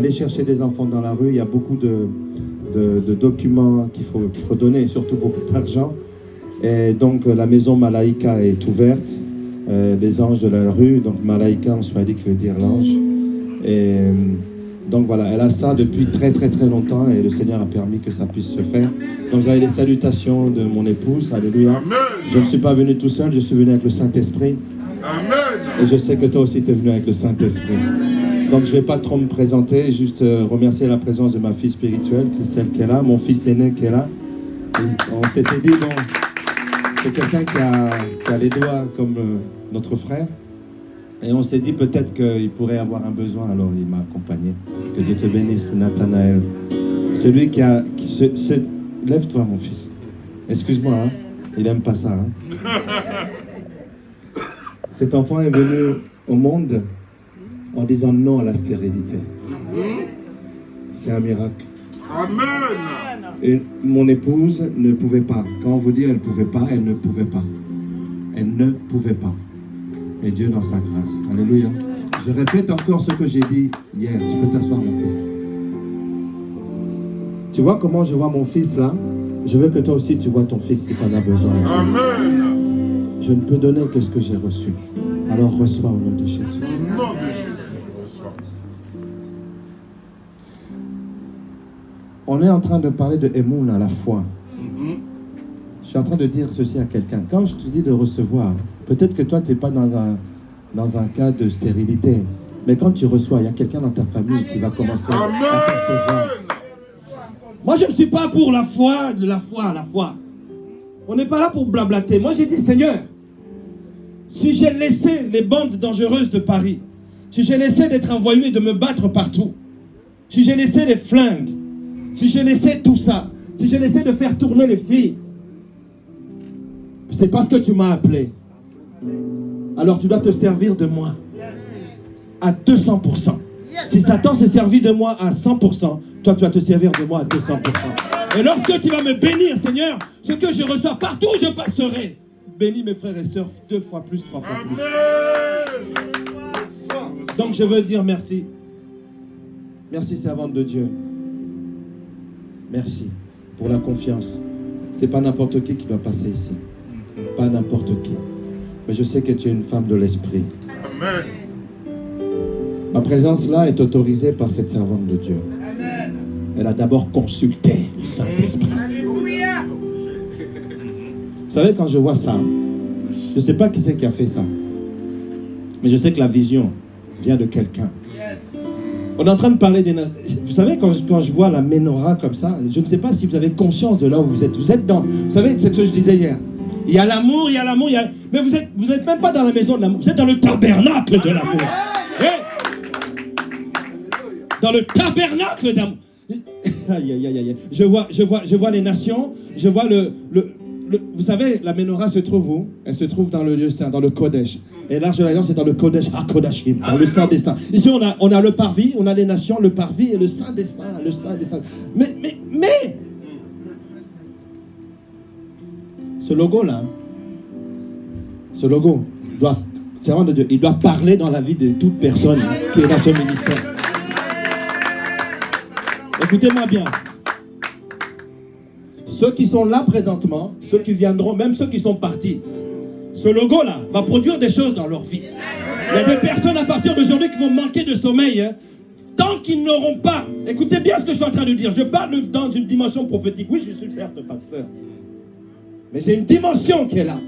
aller chercher des enfants dans la rue, il y a beaucoup de documents qu'il faut donner, et surtout beaucoup d'argent. Et donc la maison Malaïka est ouverte, les anges de la rue, donc Malaïka en swahili qui veut dire l'ange. Et donc voilà, elle a ça depuis très très très longtemps et le Seigneur a permis que ça puisse se faire. Donc vous avez les salutations de mon épouse, alléluia. Amen. Je ne suis pas venu tout seul, je suis venu avec le Saint-Esprit. Amen. Et je sais que toi aussi tu es venu avec le Saint-Esprit. Donc je ne vais pas trop me présenter, juste remercier la présence de ma fille spirituelle, Christelle qui est là, mon fils aîné qui est là. Et on s'était dit, bon, c'est quelqu'un qui a les doigts comme notre frère. Et on s'est dit peut-être qu'il pourrait avoir un besoin, alors il m'a accompagné. Que Dieu te bénisse, Nathanaël. Celui Lève-toi, mon fils. Excuse-moi, hein? Il n'aime pas ça. Hein? Cet enfant est venu au monde en disant non à la stérilité. C'est un miracle. Amen. Et mon épouse ne pouvait pas. Quand on vous dit elle ne pouvait pas, elle ne pouvait pas. Elle ne pouvait pas. Et Dieu dans sa grâce. Alléluia. Je répète encore ce que j'ai dit hier. Tu peux t'asseoir, mon fils. Tu vois comment je vois mon fils là? Je veux que toi aussi tu vois ton fils si tu en as besoin. Amen. Je ne peux donner que ce que j'ai reçu. Alors reçois au nom de Jésus. Au nom de Jésus, reçois. On est en train de parler de Emoun à la foi. Je suis en train de dire ceci à quelqu'un. Quand je te dis de recevoir, peut-être que toi, tu n'es pas dans un cas de stérilité. Mais quand tu reçois, il y a quelqu'un dans ta famille qui va commencer à recevoir. Moi, je ne suis pas pour la foi, la foi. On n'est pas là pour blablater. Moi, j'ai dit, Seigneur, si j'ai laissé les bandes dangereuses de Paris, si j'ai laissé d'être envoyé et de me battre partout, si j'ai laissé les flingues, si j'ai laissé tout ça, si j'ai laissé de faire tourner les filles, c'est parce que tu m'as appelé. Alors tu dois te servir de moi à 200%. Si Satan s'est servi de moi à 100%, toi tu vas te servir de moi à 200%. Et lorsque tu vas me bénir, Seigneur, ce que je reçois partout où je passerai, bénis mes frères et sœurs 2 fois plus, 3 fois plus. Donc je veux dire merci. Merci, servante de Dieu. Merci pour la confiance. C'est pas n'importe qui doit passer ici. Pas n'importe qui. Mais je sais que tu es une femme de l'esprit. Amen. Ma présence là est autorisée par cette servante de Dieu. Amen. Elle a d'abord consulté le Saint-Esprit. Vous savez, quand je vois ça, je ne sais pas qui c'est qui a fait ça. Mais je sais que la vision vient de quelqu'un. On est en train de parler des... Vous savez, quand je vois la menorah comme ça, je ne sais pas si vous avez conscience de là où vous êtes. Vous êtes dans... Vous savez, c'est ce que je disais hier. Il y a l'amour, il y a l'amour, il y a... Mais vous n'êtes même pas dans la maison de l'amour. Vous êtes dans le tabernacle de l'amour. Dans le tabernacle d'amour. Aïe, aïe, aïe, aïe. Je vois les nations. Je vois vous savez, la menorah se trouve où? Elle se trouve dans le lieu saint, dans le Kodesh. Et l'Arche de l'Alliance est dans le Kodesh HaKodashim, dans le Saint des Saints. Ici, on a le parvis, on a les nations, le parvis et le Saint des Saints, le Saint des Saints. Mais ce logo-là, ce logo servant de Dieu, il doit parler dans la vie de toute personne qui est dans ce ministère. Écoutez-moi bien. Ceux qui sont là présentement, ceux qui viendront, même ceux qui sont partis, ce logo-là va produire des choses dans leur vie. Il y a des personnes à partir d'aujourd'hui qui vont manquer de sommeil, hein, tant qu'ils n'auront pas. Écoutez bien ce que je suis en train de dire. Je parle dans une dimension prophétique. Oui, je suis certes pasteur. Mais j'ai une dimension qui est là.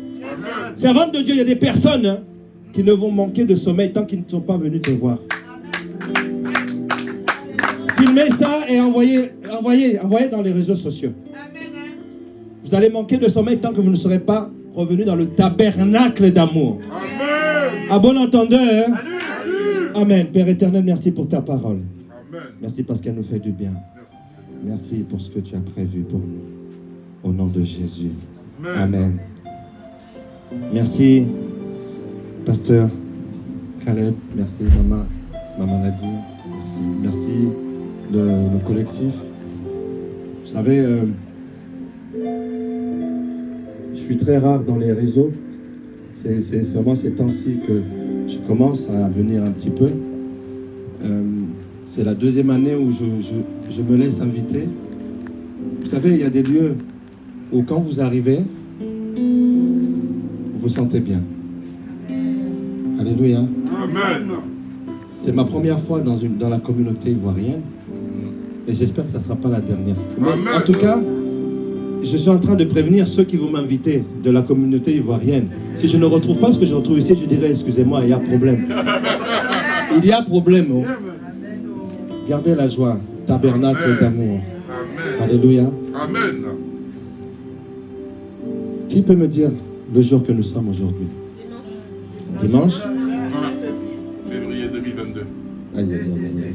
Servante de Dieu, il y a des personnes hein, qui ne vont manquer de sommeil tant qu'ils ne sont pas venus te voir. Filmez ça et envoyez dans les réseaux sociaux. Vous allez manquer de sommeil tant que vous ne serez pas revenus dans le tabernacle d'amour. À bon entendeur. Hein? Amen. Père éternel, merci pour ta parole. Amen. Merci parce qu'elle nous fait du bien. Merci pour ce que tu as prévu pour nous. Au nom de Jésus. Amen. Merci, pasteur Caleb. Merci, maman Nadine. Merci. Merci, le collectif. Vous savez, je suis très rare dans les réseaux. C'est seulement ces temps-ci que je commence à venir un petit peu. C'est la deuxième année où je me laisse inviter. Vous savez, il y a des lieux où quand vous arrivez, vous vous sentez bien. Alléluia. Amen. C'est ma première fois dans la communauté ivoirienne. Et j'espère que ça ne sera pas la dernière. Mais Amen. en tout cas, je suis en train de prévenir ceux qui vont m'inviter de la communauté ivoirienne. Si je ne retrouve pas ce que je retrouve ici, je dirais, excusez-moi, il y a problème. Il y a problème. Oh. Gardez la joie, tabernacle d'amour. Amen. Alléluia. Amen. Qui peut me dire le jour que nous sommes aujourd'hui? Dimanche. 20 février 2022. Aïe, aïe, aïe, aïe, aïe.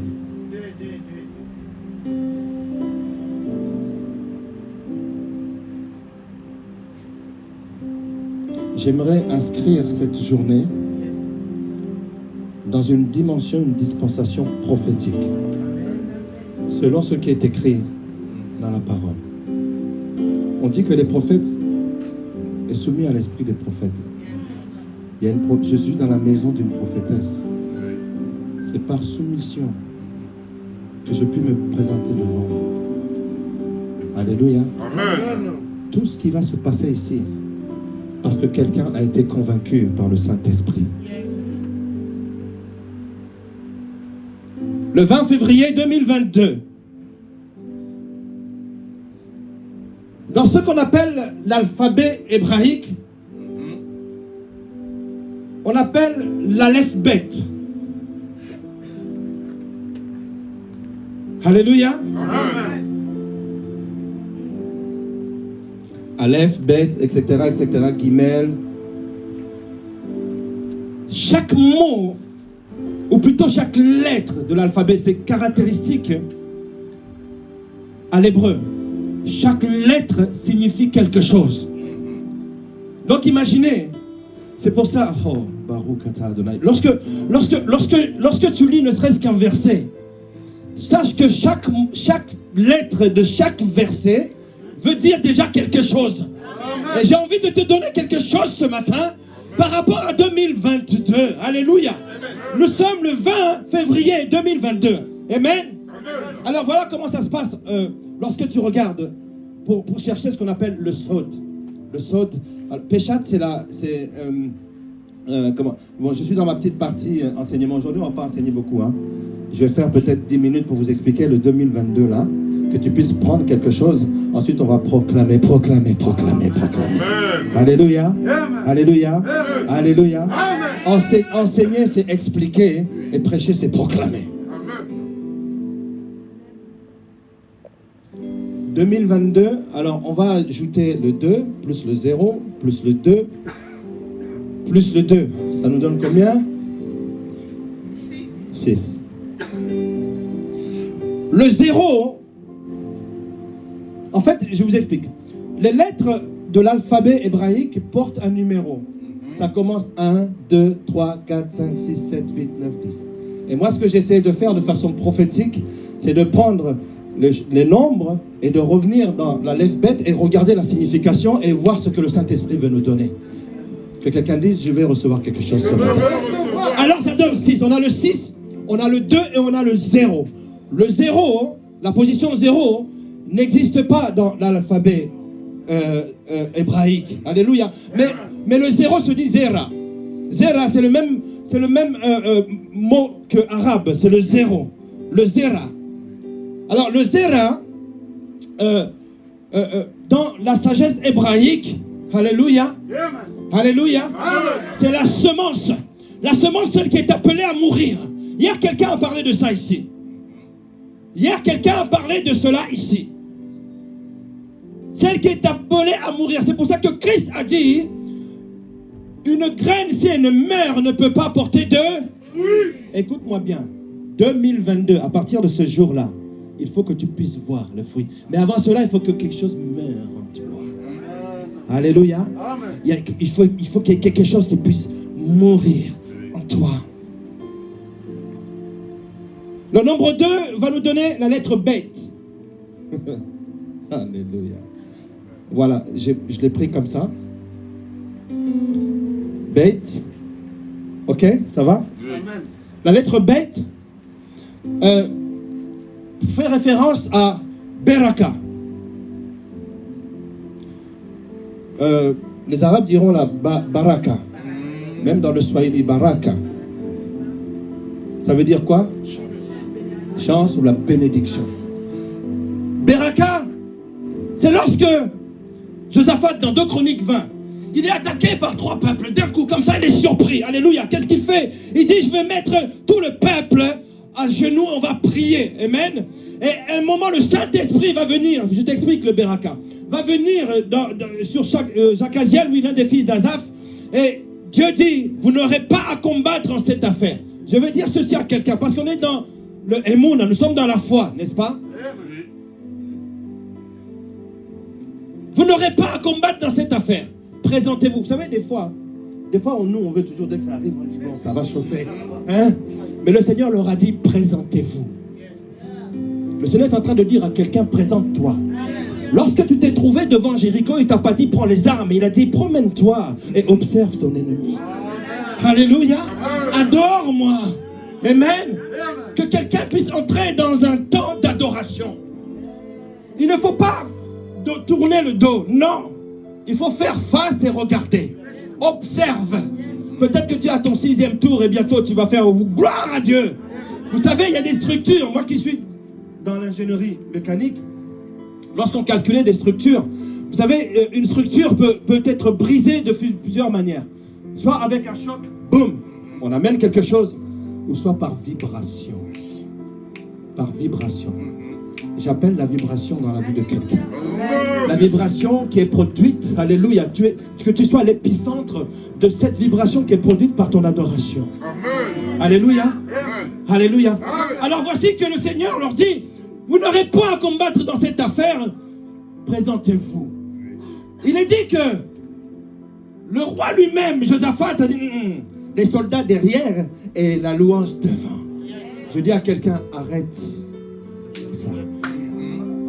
J'aimerais inscrire cette journée dans une dimension, une dispensation prophétique, selon ce qui est écrit dans la parole. On dit que les prophètes est soumis à l'esprit des prophètes. Je suis dans la maison d'une prophétesse. C'est par soumission que je puis me présenter devant vous. Alléluia. Amen. Tout ce qui va se passer ici, parce que quelqu'un a été convaincu par le Saint-Esprit. Le 20 février 2022, dans ce qu'on appelle l'alphabet hébraïque, on appelle l'alphabet. Alléluia. Amen. Aleph, Bet, etc., Guimel. Chaque mot, ou plutôt chaque lettre de l'alphabet, c'est caractéristique à l'hébreu. Chaque lettre signifie quelque chose. Donc imaginez, c'est pour ça, oh, Baruch Atah Adonai. Lorsque tu lis ne serait-ce qu'un verset, sache que chaque lettre de chaque verset veut dire déjà quelque chose. Et j'ai envie de te donner quelque chose ce matin par rapport à 2022. Alléluia. Nous sommes le 20 février 2022. Amen. Alors voilà comment ça se passe lorsque tu regardes pour chercher ce qu'on appelle le sod. Le sod. Péchat, comment? Bon, je suis dans ma petite partie enseignement aujourd'hui. On ne va pas enseigner beaucoup. Hein. Je vais faire peut-être 10 minutes pour vous expliquer le 2022 là. Que tu puisses prendre quelque chose. Ensuite, on va proclamer. Amen. Alléluia. Alléluia. Amen. Alléluia. Amen. Enseigner, c'est expliquer. Et prêcher, c'est proclamer. Amen. 2022, alors on va ajouter le 2, plus le 0, plus le 2, plus le 2. Ça nous donne combien? 6. Le 0... En fait, je vous explique. Les lettres de l'alphabet hébraïque portent un numéro. Ça commence 1, 2, 3, 4, 5, 6, 7, 8, 9, 10. Et moi, ce que j'essaie de faire de façon prophétique, c'est de prendre les nombres et de revenir dans l'alphabet et regarder la signification et voir ce que le Saint-Esprit veut nous donner. Que quelqu'un dise, je vais recevoir quelque chose ce matin. Alors, ça donne 6. On a le 6, on a le 2 et on a le 0. Le 0, la position 0, n'existe pas dans l'alphabet hébraïque. Alléluia. Mais le 0 se dit Zera. Zera, c'est le même mot que arabe. C'est le 0. Le Zera. Alors, le Zera, dans la sagesse hébraïque, alléluia. Alléluia. C'est la semence. La semence, celle qui est appelée à mourir. Hier, quelqu'un a parlé de ça ici. Hier, quelqu'un a parlé de cela ici. Celle qui est appelée à mourir. C'est pour ça que Christ a dit, une graine, si elle ne meurt, ne peut pas porter de... Oui. Écoute-moi bien. 2022, à partir de ce jour-là, il faut que tu puisses voir le fruit. Mais avant cela, il faut que quelque chose meure en toi. Alléluia. Il faut qu'il y ait quelque chose qui puisse mourir en toi. Le nombre 2 va nous donner la lettre Bet. Alléluia. Voilà, je l'ai pris comme ça. Bet. Ok, ça va? Amen. La lettre Bet, fait référence à Beraka. Les Arabes diront la baraka. Même dans le Swahili, baraka. Ça veut dire quoi? Chance ou la bénédiction. Beraka, c'est lorsque Josaphat, dans 2 Chroniques 20, il est attaqué par 3 peuples d'un coup, comme ça il est surpris. Alléluia. Qu'est-ce qu'il fait? Il dit, je vais mettre tout le peuple à genoux, on va prier. Amen. Et à un moment, le Saint-Esprit va venir, je t'explique le Beraka, va venir sur Jacaziel, lui, l'un des fils d'Azaph, et Dieu dit, vous n'aurez pas à combattre en cette affaire. Je veux dire ceci à quelqu'un, parce qu'on est dans le Emouna, nous sommes dans la foi, n'est-ce pas? Vous n'aurez pas à combattre dans cette affaire. Présentez-vous. Vous savez, des fois, nous, on veut toujours, dès que ça arrive, on dit, bon, ça va chauffer. Hein? Mais le Seigneur leur a dit, présentez-vous. Le Seigneur est en train de dire à quelqu'un, présente-toi. Lorsque tu t'es trouvé devant Jéricho, il ne t'a pas dit, prends les armes. Il a dit, promène-toi et observe ton ennemi. Alléluia. Adore-moi. Amen. Que quelqu'un puisse entrer dans un temps d'adoration. Il ne faut pas tourner le dos. Non. Il faut faire face et regarder. Observe. Peut-être que tu es à ton 6e tour et bientôt tu vas faire gloire à Dieu. Vous savez, il y a des structures. Moi qui suis dans l'ingénierie mécanique, lorsqu'on calculait des structures, vous savez, une structure peut être brisée de plusieurs manières. Soit avec un choc, boum, on amène quelque chose, ou soit par vibration. Par vibration. J'appelle la vibration dans la vie de quelqu'un. La vibration qui est produite, alléluia, que tu sois l'épicentre de cette vibration qui est produite par ton adoration. Amen. Alléluia. Amen. Alléluia. Amen. Alors voici que le Seigneur leur dit, vous n'aurez pas à combattre dans cette affaire, présentez-vous. Il est dit que le roi lui-même, Josaphat, a dit, les soldats derrière et la louange devant. Je dis à quelqu'un, arrête ça.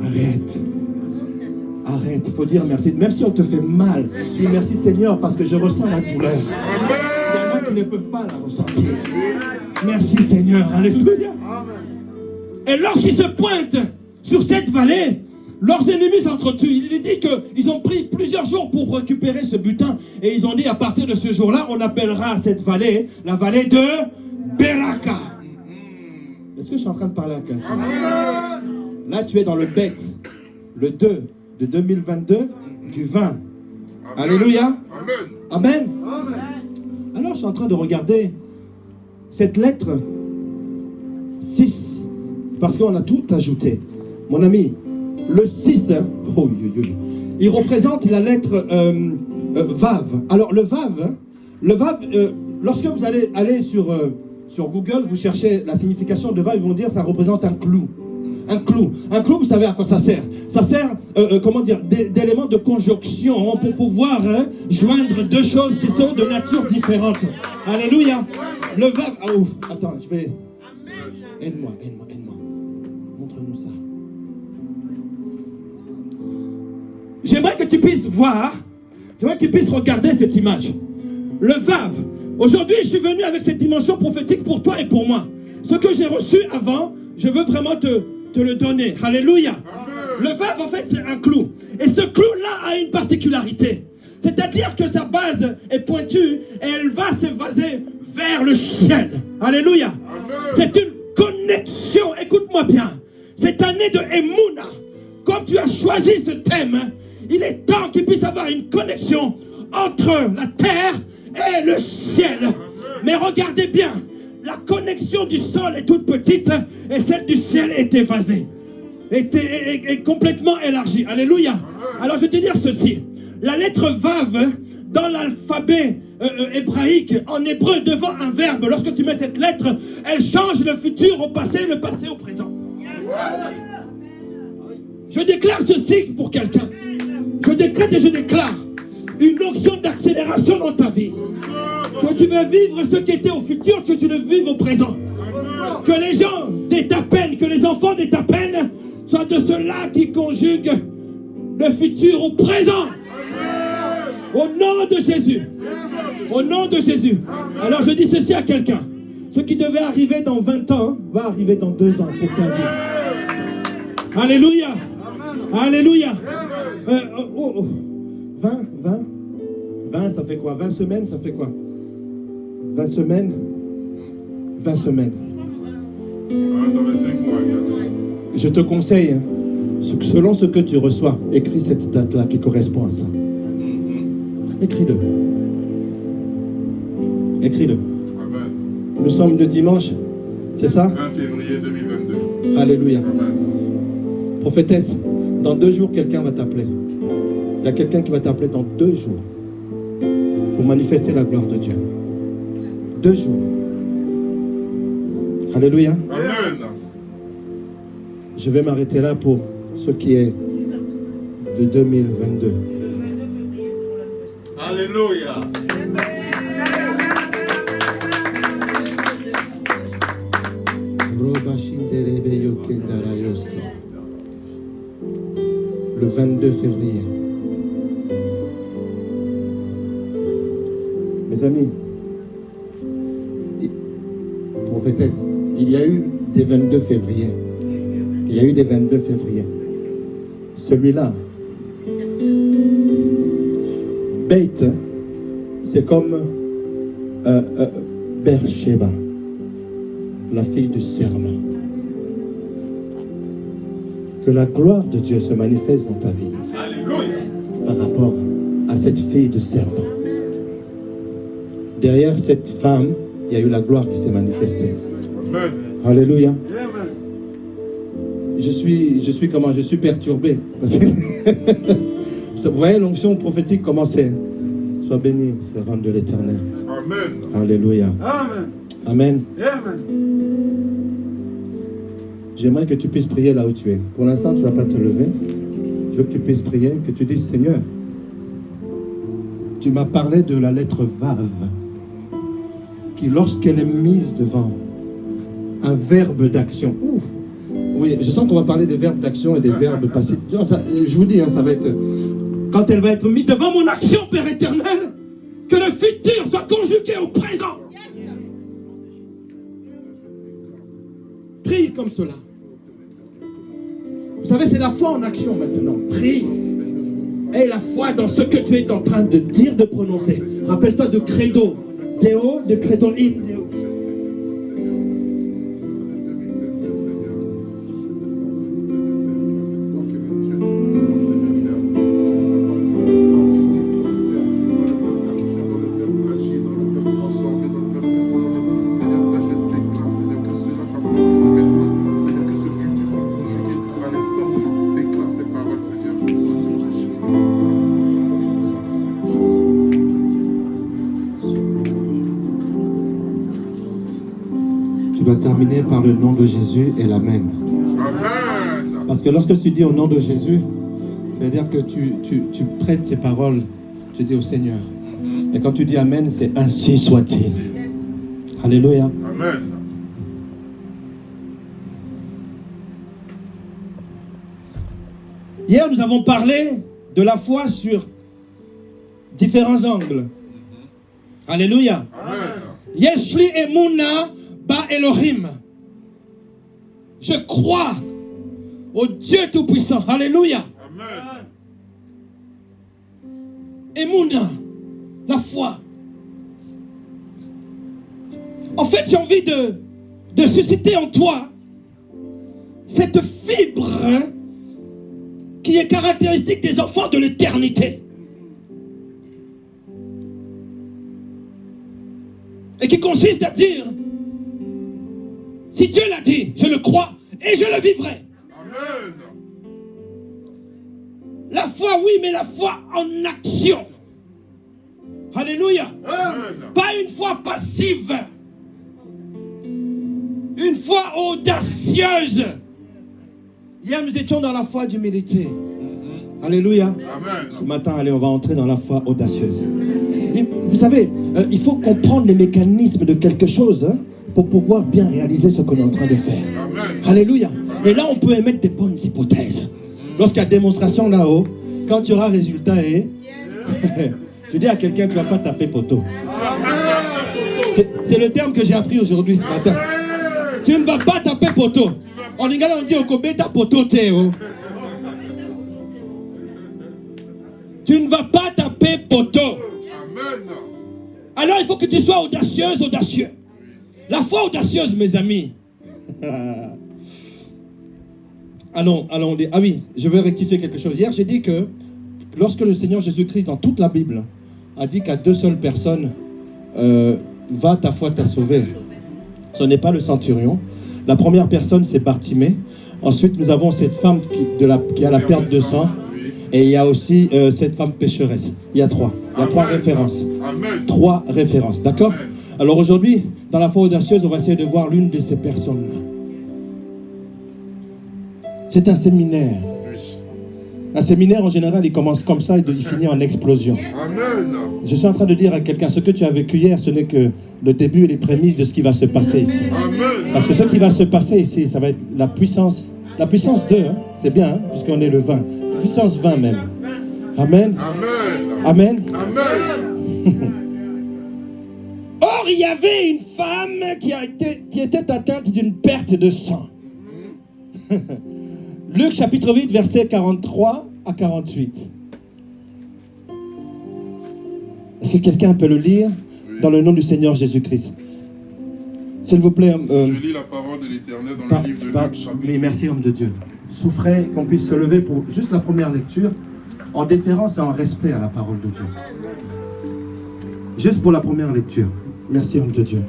Arrête. Arrête, il faut dire merci. Même si on te fait mal, dis merci Seigneur parce que je ressens la douleur. Il y en a qui ne peuvent pas la ressentir. Merci Seigneur, alléluia. Et lorsqu'ils se pointent sur cette vallée, leurs ennemis s'entretuent. Il est dit qu'ils ont pris plusieurs jours pour récupérer ce butin. Et ils ont dit à partir de ce jour-là, on appellera cette vallée la vallée de Beraka. Est-ce que je suis en train de parler à quelqu'un? Là, tu es dans le bête. Le 2 de 2022, du 20. Amen. Alléluia. Amen. Amen. Alors, je suis en train de regarder cette lettre 6. Parce qu'on a tout ajouté. Mon ami, le 6, il représente la lettre Vav. Alors, le Vav, lorsque vous allez aller sur Google, vous cherchez la signification de Vav, ils vont dire ça représente un clou. Un clou, vous savez à quoi ça sert? Ça sert, comment dire, d'éléments de conjonction pour pouvoir joindre 2 choses qui sont de nature différente. Alléluia. Le Vav, attends, je vais... Aide-moi. Montre-nous ça. J'aimerais que tu puisses voir, j'aimerais que tu puisses regarder cette image. Le Vav. Aujourd'hui, je suis venu avec cette dimension prophétique pour toi et pour moi. Ce que j'ai reçu avant, je veux vraiment te le donner. Alléluia. Le Vav, en fait, c'est un clou. Et ce clou-là a une particularité. C'est-à-dire que sa base est pointue et elle va s'évaser vers le ciel. Alléluia. C'est une connexion. Écoute-moi bien. Cette année de Emouna, comme tu as choisi ce thème, il est temps qu'il puisse avoir une connexion entre la terre et le ciel. Mais regardez bien, la connexion du sol est toute petite et celle du ciel est évasée, est complètement élargie. Alléluia. Alors je vais te dire ceci. La lettre Vav, dans l'alphabet hébraïque, en hébreu, devant un verbe, lorsque tu mets cette lettre, elle change le futur au passé, le passé au présent. Je déclare ceci pour quelqu'un. Je décrète et je déclare une onction d'accélération dans ta vie. Que tu veux vivre ce qui était au futur, que tu le vives au présent. Que les gens de ta peine, que les enfants de ta peine soient de ceux-là qui conjuguent le futur au présent. Au nom de Jésus. Au nom de Jésus. Alors je dis ceci à quelqu'un. Ce qui devait arriver dans 20 ans va arriver dans 2 ans pour ta vie. Alléluia. Alléluia. 20, ça fait quoi? 20 semaines, ça fait quoi? 20 semaines. 20 semaines. Ah, ça fait 5 mois, exactement. Je te conseille, hein, selon ce que tu reçois, écris cette date-là qui correspond à ça. Écris-le. Écris-le. Amen. Nous sommes le dimanche, c'est ça? 20 février 2022. Alléluia. Amen. Prophétesse, dans 2 jours, quelqu'un va t'appeler. Il y a quelqu'un qui va t'appeler dans 2 jours pour manifester la gloire de Dieu. 2 jours. Alléluia. Amen. Je vais m'arrêter là pour ce qui est de 2022. Alléluia. Le 22 février. Mes amis, prophétesse, il y a eu des 22 février. Il y a eu des 22 février. Celui-là, Beth, c'est comme Beersheba, la fille du serment. Que la gloire de Dieu se manifeste dans ta vie. Alléluia. Par rapport à cette fille de serment. Derrière cette femme, il y a eu la gloire qui s'est manifestée. Amen. Alléluia. Je suis comment? Je suis perturbé. Vous voyez l'onction prophétique comment c'est? Sois béni, servante de l'Éternel. Amen. Alléluia. Amen. Amen. Amen. J'aimerais que tu puisses prier là où tu es. Pour l'instant, tu ne vas pas te lever. Je veux que tu puisses prier, que tu dises, Seigneur, tu m'as parlé de la lettre Vav, qui lorsqu'elle est mise devant un verbe d'action, ouf, oui, je sens qu'on va parler des verbes d'action et des verbes passifs. Je vous dis, hein, ça va être... Quand elle va être mise devant mon action, Père éternel, que le futur soit conjugué au présent. Prie comme cela. Vous savez, c'est la foi en action maintenant. Prie. Et la foi dans ce que tu es en train de dire, de prononcer. Rappelle-toi de credo. Déo, de credo in. Déo. Tu vas terminer par le nom de Jésus et l'Amen. Amen. Parce que lorsque tu dis au nom de Jésus, c'est-à-dire que tu prêtes ces paroles, tu dis au Seigneur. Et quand tu dis Amen, c'est ainsi soit-il. Alléluia. Amen. Hier, nous avons parlé de la foi sur différents angles. Alléluia. Amen. Yeshli Emuna Ba Elohim. Je crois au Dieu Tout-Puissant. Alléluia. Amen. Emuna, la foi. En fait, j'ai envie de susciter en toi cette fibre qui est caractéristique des enfants de l'éternité. Et qui consiste à dire, si Dieu l'a dit, je le crois et je le vivrai. Amen. La foi, oui, mais la foi en action. Alléluia. Amen. Pas une foi passive. Une foi audacieuse. Hier, nous étions dans la foi d'humilité. Alléluia. Amen. Ce matin, allez, on va entrer dans la foi audacieuse. Et vous savez, il faut comprendre les mécanismes de quelque chose pour pouvoir bien réaliser ce qu'on est en train de faire. Amen. Alléluia. Et là, on peut émettre des bonnes hypothèses. Lorsqu'il y a démonstration là-haut, quand tu auras résultat et... Je dis à quelqu'un, tu ne vas pas taper poteau. C'est le terme que j'ai appris aujourd'hui ce matin. Tu ne vas pas taper poteau. En Lingala, on dit Okobeta poteau Théo. Tu ne vas pas taper poteau. Amen. Alors il faut que tu sois audacieuse, audacieux. La foi audacieuse, mes amis. Allons. Ah oui, je veux rectifier quelque chose. Hier, j'ai dit que lorsque le Seigneur Jésus-Christ, dans toute la Bible, a dit qu'à 2 seules personnes, va, ta foi t'a sauvé. Ce n'est pas le centurion. La première personne, c'est Bartimée. Ensuite, nous avons cette femme qui a la perte de sang. Et il y a aussi cette femme pécheresse. Il y a 3. Il y a 3 références. Amen. 3 références, d'accord? Alors aujourd'hui, dans la foi audacieuse, on va essayer de voir l'une de ces personnes-là. C'est un séminaire. Un séminaire, en général, il commence comme ça et il finit en explosion. Amen. Je suis en train de dire à quelqu'un, ce que tu as vécu hier, ce n'est que le début et les prémices de ce qui va se passer ici. Amen. Parce que ce qui va se passer ici, ça va être la puissance 2, hein, c'est bien, hein, puisqu'on est le 20. Puissance 20 même. Amen. Amen. Amen. Amen. Or, il y avait une femme qui était atteinte d'une perte de sang. Luc chapitre 8, versets 43 à 48. Est-ce que quelqu'un peut le lire dans le nom du Seigneur Jésus-Christ? S'il vous plaît. Je lis la parole de l'Éternel dans le livre de Luc chapitre. Oui, merci homme de Dieu. Souffrez qu'on puisse se lever pour juste la première lecture, en déférence et en respect à la parole de Dieu. Juste pour la première lecture. Merci homme de Dieu.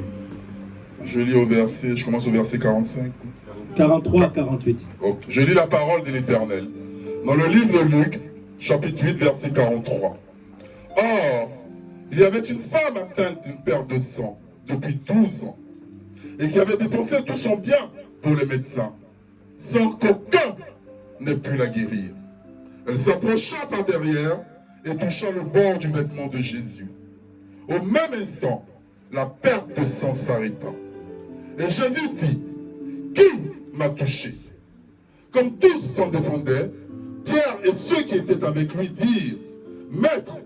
Je commence au verset 45. 43 à 48. Okay. Je lis la parole de l'Éternel. Dans le livre de Luc, chapitre 8, verset 43. Or, il y avait une femme atteinte d'une perte de sang depuis 12 ans et qui avait dépensé tout son bien pour les médecins, sans qu'aucun n'ait pu la guérir. Elle s'approcha par derrière et toucha le bord du vêtement de Jésus. Au même instant, la perte de sang s'arrêta. Et Jésus dit, « Qui m'a touché ?» Comme tous s'en défendaient, Pierre et ceux qui étaient avec lui dirent, « Maître,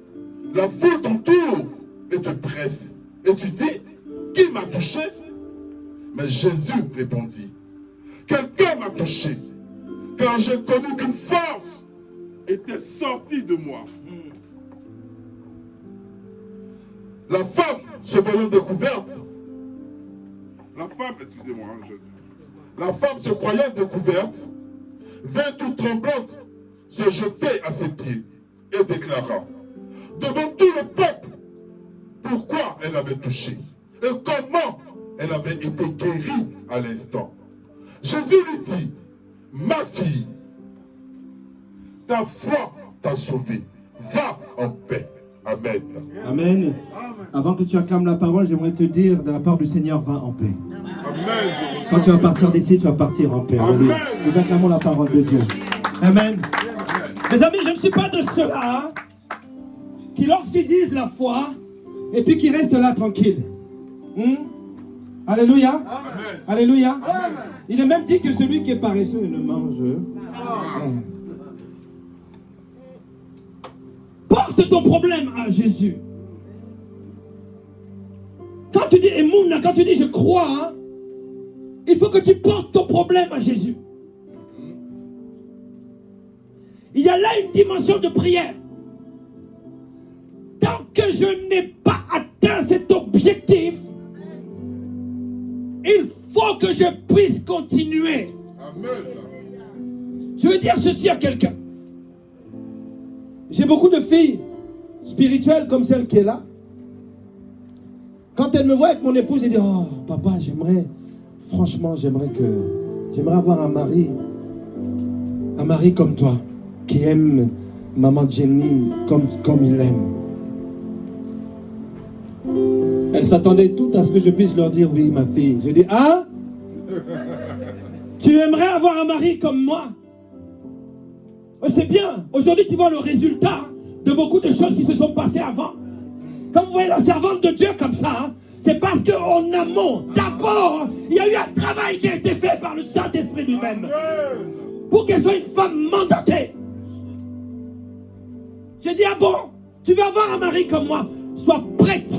la foule t'entoure et te presse. Et tu dis, qui m'a touché ?» Mais Jésus répondit, « Quelqu'un m'a touché, car j'ai connu qu'une force était sortie de moi. » La femme, se voyant découverte, la femme se croyant découverte, vint toute tremblante se jeter à ses pieds et déclara devant tout le peuple pourquoi elle avait touché et comment elle avait été guérie à l'instant. Jésus lui dit, ma fille, ta foi t'a sauvée, va en paix. Amen. Amen. Avant que tu acclames la parole, j'aimerais te dire de la part du Seigneur, va en paix. Amen. Quand tu vas partir d'ici, tu vas partir en paix. Amen. Nous acclamons la parole de Dieu. Amen. Mes amis, je ne suis pas de ceux-là qui, lorsqu'ils disent la foi, et puis qui restent là tranquilles. Alléluia. Amen. Alléluia. Amen. Il est même dit que celui qui est paresseux ne mange. Porte ton problème à Jésus. Quand tu dis Emouna, quand tu dis je crois, il faut que tu portes ton problème à Jésus. Il y a là une dimension de prière. Tant que je n'ai pas atteint cet objectif, il faut que je puisse continuer. Amen. Je veux dire ceci à quelqu'un. J'ai beaucoup de filles spirituelles comme celle qui est là. Quand elles me voient avec mon épouse, elles disent, oh papa, franchement, j'aimerais avoir un mari comme toi, qui aime maman Jenny comme il l'aime. Elles s'attendaient toutes à ce que je puisse leur dire, oui ma fille. Je dis, ah, tu aimerais avoir un mari comme moi? C'est bien. Aujourd'hui, tu vois le résultat de beaucoup de choses qui se sont passées avant. Quand vous voyez la servante de Dieu comme ça, c'est parce qu'en amont, d'abord, il y a eu un travail qui a été fait par le Saint-Esprit lui-même pour qu'elle soit une femme mandatée. J'ai dit, ah bon, tu veux avoir un mari comme moi? Sois prête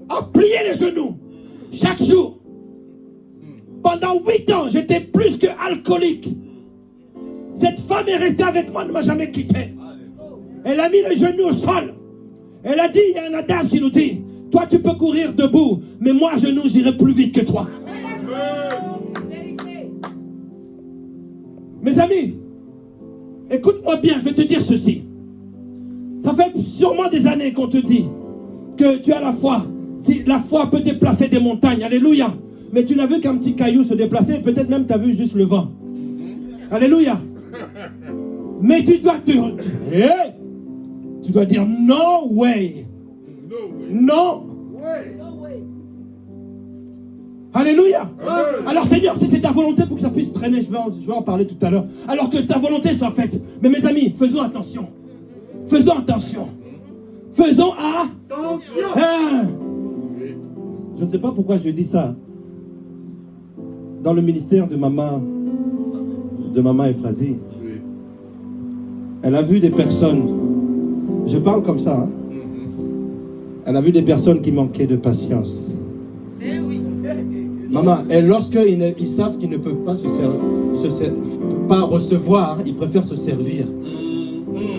à plier les genoux chaque jour Pendant 8 ans, j'étais plus que alcoolique. Cette femme est restée avec moi, ne m'a jamais quitté. Elle a mis les genoux au sol. Elle a dit, il y a un adage qui nous dit, toi tu peux courir debout, mais moi à genoux j'irai plus vite que toi. Mes amis, écoute-moi bien, je vais te dire ceci. Ça fait sûrement des années qu'on te dit que tu as la foi. Si la foi peut déplacer des montagnes, alléluia. Mais tu n'as vu qu'un petit caillou se déplacer, peut-être même tu as vu juste le vent. Alléluia. Mais tu dois tu dois dire no way. Non. Alléluia. Alors Seigneur, si c'est ta volonté pour que ça puisse traîner, je vais en parler tout à l'heure. Alors que ta volonté soit faite. Mais mes amis, faisons attention. Faisons attention. Faisons attention. Je ne sais pas pourquoi je dis ça. Dans le ministère de maman Ephrasie, elle a vu des personnes, je parle comme ça, hein? Elle a vu des personnes qui manquaient de patience. Maman, et lorsqu'ils savent qu'ils ne peuvent pas pas recevoir, ils préfèrent se servir.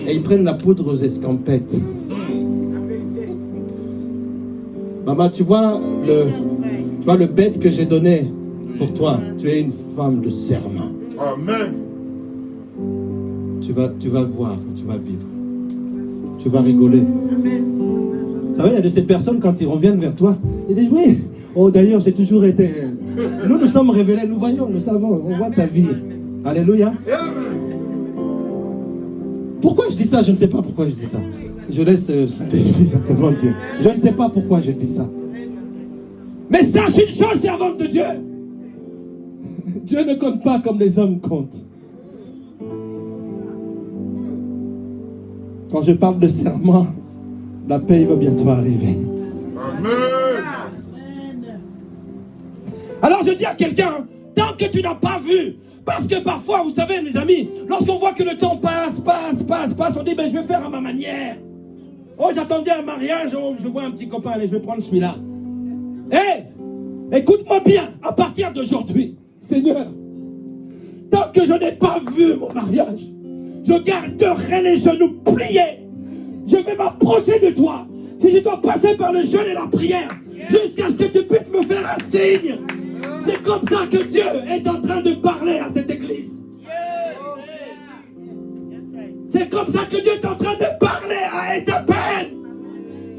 Et ils prennent la poudre aux escampettes. Maman, tu vois le bête que j'ai donné pour toi. Tu es une femme de serment. Amen. Tu vas voir, tu vas vivre. Tu vas rigoler. Vous savez, il y a de ces personnes, quand ils reviennent vers toi, ils disent oui. Oh, d'ailleurs, j'ai toujours été. Nous sommes révélés, nous voyons, nous savons, on voit ta vie. Alléluia. Pourquoi je dis ça? Je ne sais pas pourquoi je dis ça. Je laisse Saint-Esprit simplement dire. Je ne sais pas pourquoi je dis ça. Mais sache une chose, servante de Dieu. Dieu ne compte pas comme les hommes comptent. Quand je parle de serment, la paix va bientôt arriver. Amen. Alors je dis à quelqu'un, tant que tu n'as pas vu, parce que parfois, vous savez mes amis, lorsqu'on voit que le temps passe, on dit, ben, je vais faire à ma manière. Oh, j'attendais un mariage, oh, je vois un petit copain, allez, je vais prendre celui-là. Hé, écoute-moi bien, à partir d'aujourd'hui, Seigneur, tant que je n'ai pas vu mon mariage, je garderai les genoux pliés. Je vais m'approcher de toi. Si je dois passer par le jeûne et la prière, jusqu'à ce que tu puisses me faire un signe. C'est comme ça que Dieu est en train de parler à cette église. C'est comme ça que Dieu est en train de parler à Étapène.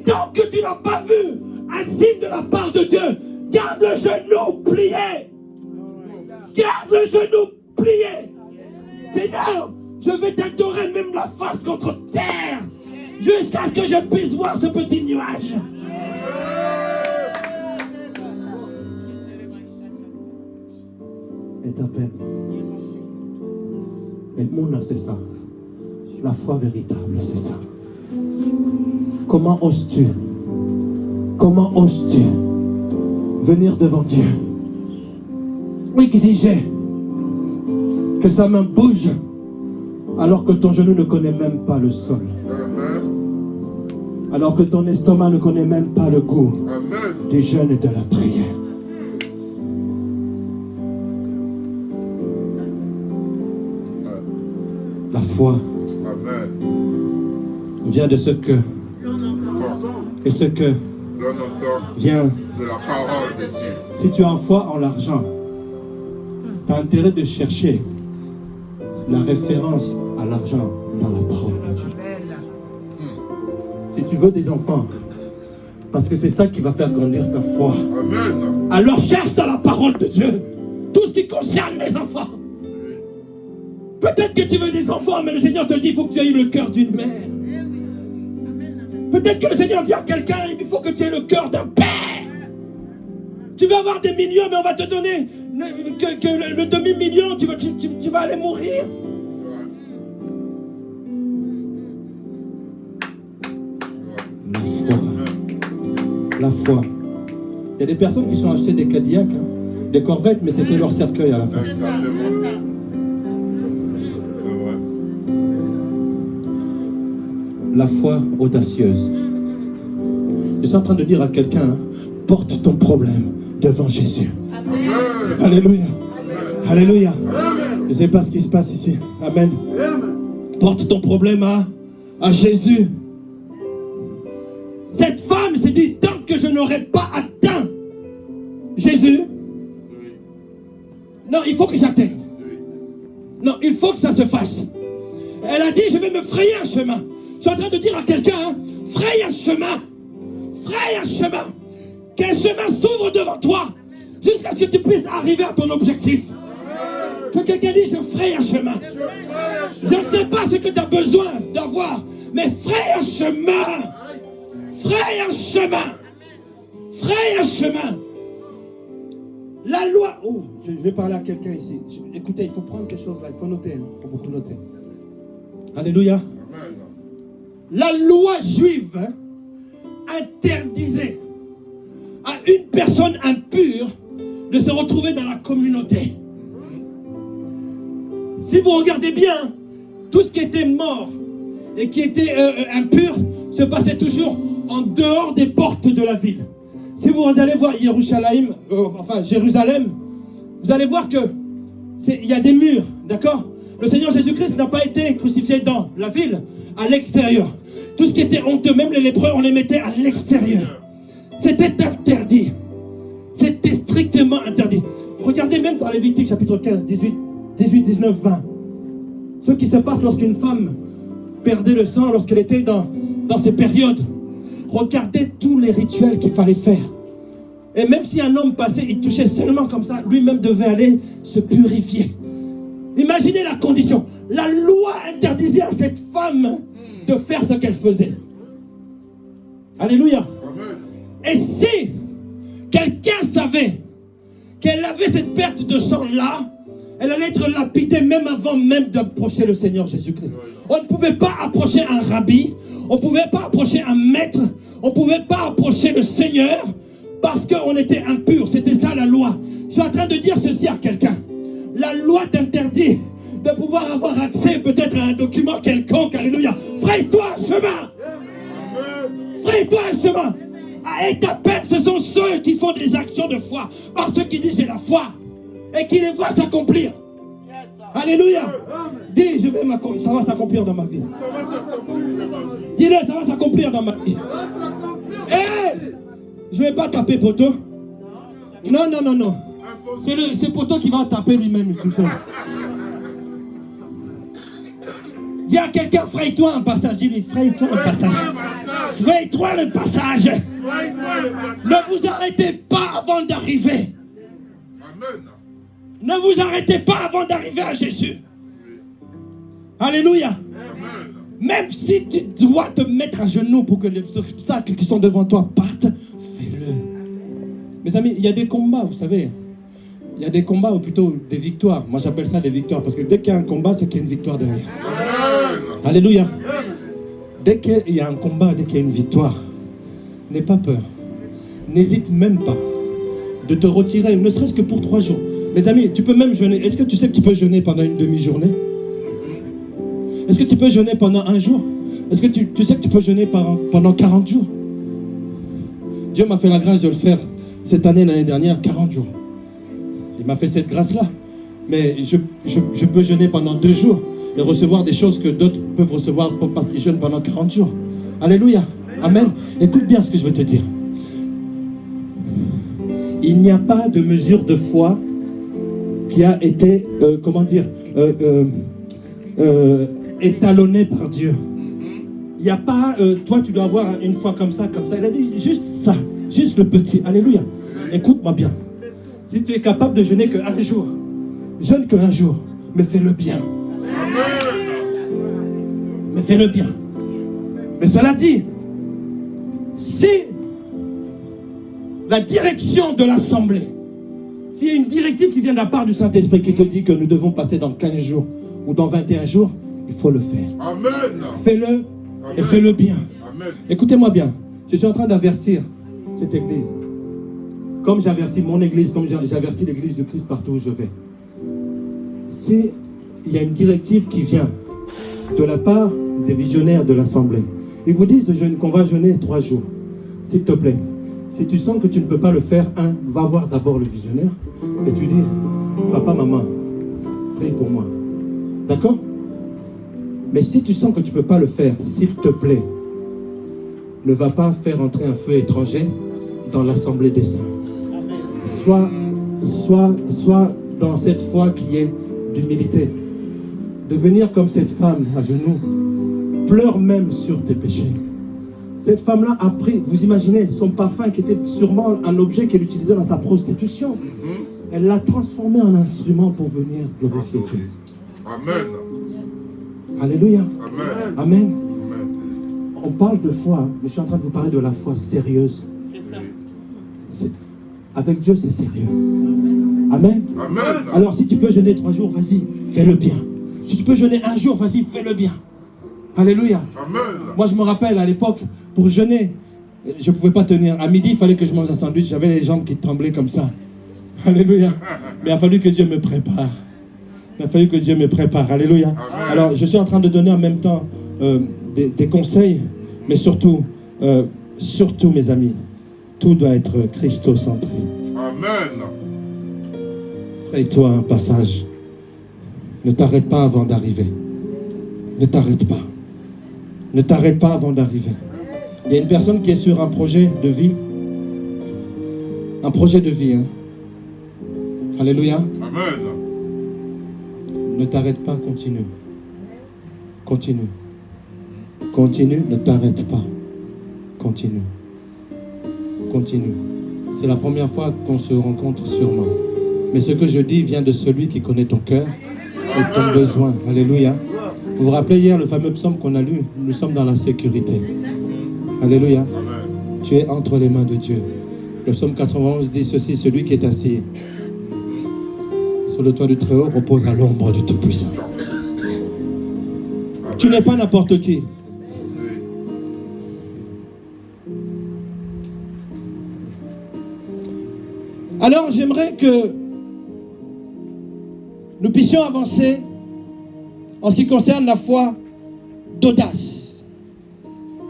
Tant que tu n'as pas vu un signe de la part de Dieu, garde le genou plié. Garde le genou plié. Seigneur, je vais t'adorer même la face contre terre, jusqu'à ce que je puisse voir ce petit nuage. Étapène. Et Mouna, c'est ça. La foi véritable, c'est ça. Comment oses-tu venir devant Dieu, exiger que sa main bouge alors que ton genou ne connaît même pas le sol, alors que ton estomac ne connaît même pas le goût du jeûne et de la prière? La foi vient de ce que et ce que l'on entend vient de la parole de Dieu. Si tu as foi en l'argent, tu as intérêt de chercher la référence à l'argent dans la parole de Dieu. Si tu veux des enfants, parce que c'est ça qui va faire grandir ta foi. Amen. Alors cherche dans la parole de Dieu tout ce qui concerne les enfants. Peut-être que tu veux des enfants, mais le Seigneur te dit il faut que tu aies le cœur d'une mère. Peut-être que le Seigneur dit à quelqu'un il faut que tu aies le cœur d'un père. Tu veux avoir des millions, mais on va te donner le demi-million, tu vas aller mourir. La foi. Il y a des personnes qui sont achetées des Cadillacs, des Corvettes, mais c'était leur cercueil à la fin. La foi audacieuse. Je suis en train de dire à quelqu'un, porte ton problème devant Jésus. Alléluia. Alléluia. Je ne sais pas ce qui se passe ici. Amen. Porte ton problème à Jésus. Cette femme s'est dit, tant que je n'aurai pas atteint Jésus, non, il faut que j'atteigne. Non, il faut que ça se fasse. Elle a dit, je vais me frayer un chemin. Je suis en train de dire à quelqu'un, fraye un chemin. Fraye un chemin. Qu'un chemin s'ouvre devant toi jusqu'à ce que tu puisses arriver à ton objectif. Que quelqu'un dise, je fraye un chemin. Je ne sais pas ce que tu as besoin d'avoir, mais fraye un chemin. Fraye un chemin. Fraye un chemin. La loi... Oh, je vais parler à quelqu'un ici. Écoutez, il faut prendre quelque chose là. Il faut noter. Il faut beaucoup noter. Alléluia. Amen. La loi juive interdisait à une personne impure de se retrouver dans la communauté. Si vous regardez bien, tout ce qui était mort et qui était impur se passait toujours en dehors des portes de la ville. Si vous allez voir Jérusalem, vous allez voir que il y a des murs, d'accord? Le Seigneur Jésus-Christ n'a pas été crucifié dans la ville, à l'extérieur. Tout ce qui était honteux, même les lépreux, on les mettait à l'extérieur. C'était interdit. C'était strictement interdit. Regardez même dans Lévitique chapitre 15, 18, 19, 20. Ce qui se passe lorsqu'une femme perdait le sang, lorsqu'elle était dans ces périodes. Regardez tous les rituels qu'il fallait faire. Et même si un homme passait, il touchait seulement comme ça, lui-même devait aller se purifier. Imaginez la condition. La loi interdisait à cette femme de faire ce qu'elle faisait. Alléluia. Amen. Et si quelqu'un savait qu'elle avait cette perte de sang-là, elle allait être lapidée même avant même d'approcher le Seigneur Jésus-Christ. On ne pouvait pas approcher un rabbi, on ne pouvait pas approcher un maître, on ne pouvait pas approcher le Seigneur parce qu'on était impur. C'était ça la loi. Je suis en train de dire ceci à quelqu'un. La loi t'interdit de pouvoir avoir accès peut-être à un document quelconque. Alléluia. Fraye-toi un chemin. Fraye-toi un chemin. Et ta peine, ce sont ceux qui font des actions de foi. Par ceux qui disent j'ai la foi. Et qui les voient s'accomplir. Alléluia. Dis, ça va s'accomplir dans ma vie. Dis-le, ça va s'accomplir dans ma vie. Je ne vais pas taper poteau. Non. C'est poteau qui va taper lui-même tout seul. Dis à quelqu'un, fraye-toi un passage. Dis-lui, fraye-toi un passage. Fraye-toi le passage. Ne vous arrêtez pas avant d'arriver. Amen. Ne vous arrêtez pas avant d'arriver à Jésus. Alléluia. Amen. Même si tu dois te mettre à genoux pour que les obstacles qui sont devant toi partent, fais-le. Mes amis, il y a des combats, vous savez. Il y a des combats, ou plutôt des victoires. Moi, j'appelle ça des victoires, parce que dès qu'il y a un combat, c'est qu'il y a une victoire derrière. Amen. Alléluia. Dès qu'il y a un combat, dès qu'il y a une victoire, n'aie pas peur. N'hésite même pas de te retirer, ne serait-ce que pour 3 jours. Mes amis, tu peux même jeûner. Est-ce que tu sais que tu peux jeûner pendant une demi-journée? Est-ce que tu peux jeûner pendant 1 jour? Est-ce que tu sais que tu peux jeûner pendant 40 jours? Dieu m'a fait la grâce de le faire cette année, l'année dernière, 40 jours. Il m'a fait cette grâce-là. Mais je peux jeûner pendant 2 jours et recevoir des choses que d'autres peuvent recevoir parce qu'ils jeûnent pendant 40 jours. Alléluia. Amen. Écoute bien ce que je veux te dire. Il n'y a pas de mesure de foi qui a été, étalonnée par Dieu. Il n'y a pas, toi tu dois avoir une foi comme ça. Il a dit juste ça, juste le petit. Alléluia. Écoute-moi bien. Si tu es capable de jeûner qu'1 jour, jeûne qu'1 jour, mais fais-le bien. Mais fais-le bien. Mais cela dit, si la direction de l'Assemblée, s'il y a une directive qui vient de la part du Saint-Esprit qui te dit que nous devons passer dans 15 jours ou dans 21 jours, il faut le faire. Amen. Fais-le et fais-le bien. Amen. Écoutez-moi bien. Je suis en train d'avertir cette église. Comme j'avertis mon église, comme j'avertis l'église de Christ partout où je vais. S'il y a une directive qui vient de la part des visionnaires de l'Assemblée, ils vous disent qu'on va jeûner 3 jours. S'il te plaît, Si tu sens que tu ne peux pas le faire, va voir d'abord le visionnaire et tu dis, papa, maman, prie pour moi. D'accord? Mais si tu sens que tu ne peux pas le faire, s'il te plaît, ne va pas faire entrer un feu étranger dans l'assemblée des saints. Sois dans cette foi qui est d'humilité. De venir comme cette femme à genoux, pleure même sur tes péchés. Cette femme-là a pris, vous imaginez, son parfum qui était sûrement un objet qu'elle utilisait dans sa prostitution. Elle l'a transformé en instrument pour venir glorifier Dieu. Amen. Alléluia. Amen. Amen. On parle de foi, mais je suis en train de vous parler de la foi sérieuse. C'est ça. Avec Dieu, c'est sérieux. Amen. Amen. Alors, si tu peux jeûner 3 jours, vas-y, fais-le bien. Si tu peux jeûner 1 jour, vas-y, fais-le bien. Alléluia. Amen. Moi, je me rappelle, à l'époque, pour jeûner, je ne pouvais pas tenir. À midi, il fallait que je mange un sandwich. J'avais les jambes qui tremblaient comme ça. Alléluia. Mais il a fallu que Dieu me prépare. Il a fallu que Dieu me prépare. Alléluia. Amen. Alors, je suis en train de donner en même temps des conseils, mais surtout, mes amis, tout doit être christocentré. Amen. Fraye-toi un passage. Ne t'arrête pas avant d'arriver. Ne t'arrête pas. Ne t'arrête pas avant d'arriver. Il y a une personne qui est sur un projet de vie. Un projet de vie. Hein. Alléluia. Amen. Ne t'arrête pas, continue. Continue. Continue, ne t'arrête pas. Continue. Continue. C'est la première fois qu'on se rencontre sûrement. Mais ce que je dis vient de celui qui connaît ton cœur et ton besoin. Alléluia. Vous vous rappelez hier le fameux psaume qu'on a lu? Nous sommes dans la sécurité. Alléluia. Amen. Tu es entre les mains de Dieu. Le psaume 91 dit ceci: celui qui est assis sur le toit du Très-Haut repose à l'ombre du Tout-Puissant. Tu n'es pas n'importe qui. Alors j'aimerais que nous puissions avancer en ce qui concerne la foi d'audace.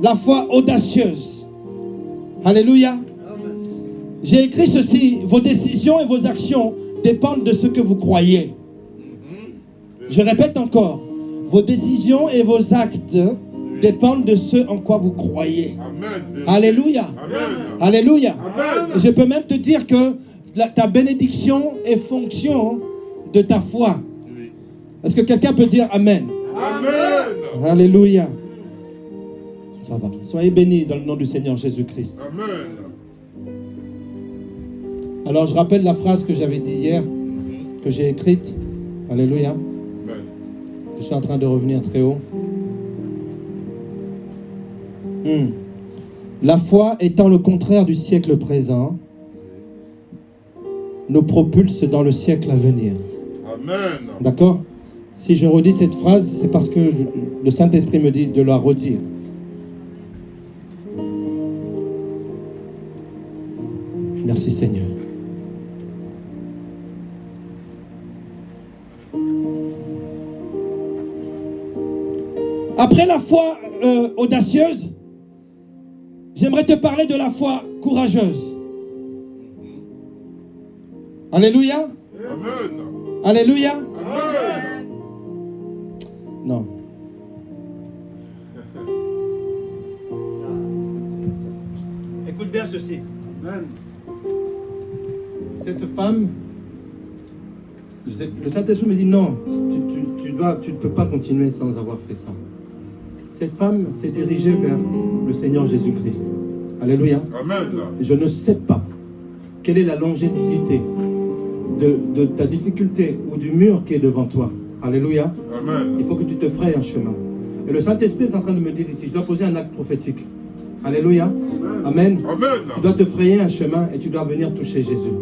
La foi audacieuse. Alléluia. J'ai écrit ceci: vos décisions et vos actions dépendent de ce que vous croyez. Je répète encore: vos décisions et vos actes dépendent de ce en quoi vous croyez. Amen. Alléluia. Amen. Alléluia. Amen. Je peux même te dire que ta bénédiction est fonction de ta foi. Oui. Est-ce que quelqu'un peut dire Amen? Amen. Alléluia. Ça va. Soyez bénis dans le nom du Seigneur Jésus-Christ. Amen. Alors je rappelle la phrase que j'avais dit hier, que j'ai écrite. Alléluia. Amen. Je suis en train de revenir très haut. La foi étant le contraire du siècle présent, nous propulse dans le siècle à venir. Amen. D'accord? Si je redis cette phrase, c'est parce que le Saint-Esprit me dit de la redire. Merci Seigneur. Après la foi audacieuse, j'aimerais te parler de la foi courageuse. Alléluia. Amen. Alléluia. Amen. Non. Écoute bien ceci. Amen. Cette femme, le Saint-Esprit me dit non, tu ne peux pas continuer sans avoir fait ça. Cette femme s'est dirigée vers le Seigneur Jésus-Christ. Alléluia. Amen. Je ne sais pas quelle est la longévité de ta difficulté ou du mur qui est devant toi. Alléluia. Amen. Il faut que tu te frayes un chemin. Et le Saint-Esprit est en train de me dire ici, je dois poser un acte prophétique. Alléluia. Amen. Amen. Tu dois te frayer un chemin et tu dois venir toucher Jésus.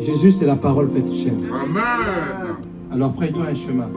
Jésus, c'est la parole faite chair. Amen. Alors fraye-toi un chemin.